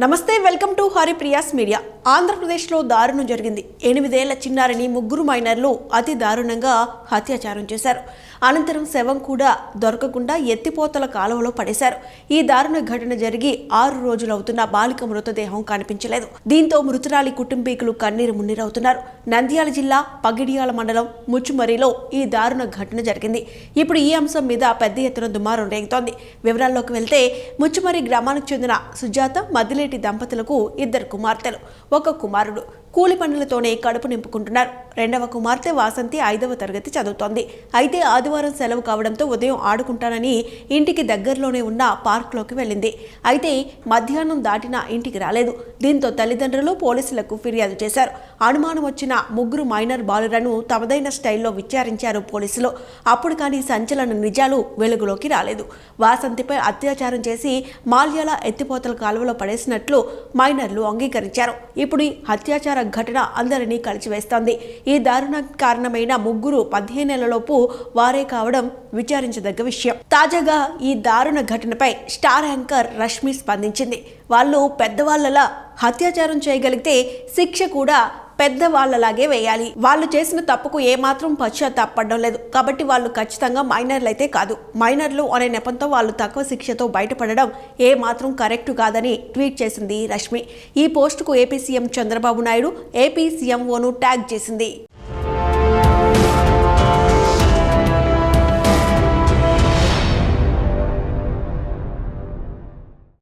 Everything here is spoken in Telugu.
నమస్తే, వెల్కమ్ టు హరిప్రియాస్ మీడియా. ఆంధ్రప్రదేశ్లో దారుణం జరిగింది. 8 ఏళ్ల చిన్నారిని ముగ్గురు మైనర్లు అతి దారుణంగా అత్యాచారం చేశారు. అనంతరం శవం కూడా దొరకకుండా ఎత్తిపోతల కాలువలో పడేశారు. ఈ దారుణ ఘటన జరిగి 6 రోజులవుతున్న బాలిక మృతదేహం కనిపించలేదు. దీంతో మృతురాలి కుటుంబీకులు కన్నీరు మున్నీరవుతున్నారు. నంద్యాల జిల్లా పగిడియాల మండలం ముచ్చుమరిలో ఈ దారుణ ఘటన జరిగింది. ఇప్పుడు ఈ అంశం మీద పెద్ద ఎత్తున దుమారం రేగుతోంది. వివరాల్లోకి వెళ్తే ముచ్చుమరి గ్రామానికి చెందిన సుజాత మదిలేటి దంపతులకు 2 కుమార్తెలు, 1 కుమారుడు. కూలి పనులతోనే కడుపు నింపుకుంటున్నారు. రెండవ కుమార్తె వాసంతి 5వ తరగతి చదువుతోంది. అయితే ఆదివారం సెలవు కావడంతో ఉదయం ఆడుకుంటానని ఇంటికి దగ్గరలోనే ఉన్న పార్క్లోకి వెళ్ళింది. అయితే మధ్యాహ్నం దాటినా ఇంటికి రాలేదు. దీంతో తల్లిదండ్రులు పోలీసులకు ఫిర్యాదు చేశారు. అనుమానం వచ్చిన 3 మైనర్ బాలులను తమదైన స్టైల్లో విచారించారు పోలీసులు. అప్పుడు కానీ సంచలన నిజాలు వెలుగులోకి రాలేదు. వాసంతిపై అత్యాచారం చేసి మాల్యాల ఎత్తిపోతల కాలువలో పడేసినట్లు మైనర్లు అంగీకరించారు. ఇప్పుడు ఈ అత్యాచార ఘటన అందరినీ కలిచివేస్తోంది. ఈ దారుణ కారణమైన 3 15 ఏళ్లలోపు వారే కావడం విచారించదగ్గ విషయం. తాజాగా ఈ దారుణ ఘటనపై స్టార్ యాంకర్ రష్మి స్పందించింది. వాళ్ళు పెద్దవాళ్లలా అత్యాచారం చేయగలిగితే శిక్ష కూడా పెద్దవాళ్లలాగే వేయాలి. వాళ్ళు చేసిన తప్పుకు ఏమాత్రం పశ్చాత్తాపడడం లేదు. కాబట్టి వాళ్ళు ఖచ్చితంగా మైనర్లు అయితే కాదు. మైనర్లు అనే నెపంతో వాళ్ళు తక్కువ శిక్షతో బయటపడడం ఏమాత్రం కరెక్ట్ కాదని ట్వీట్ చేసింది రష్మి. ఈ పోస్టుకు AP CM Chandrababu Naidu AP సీఎంఓను ట్యాగ్ చేసింది.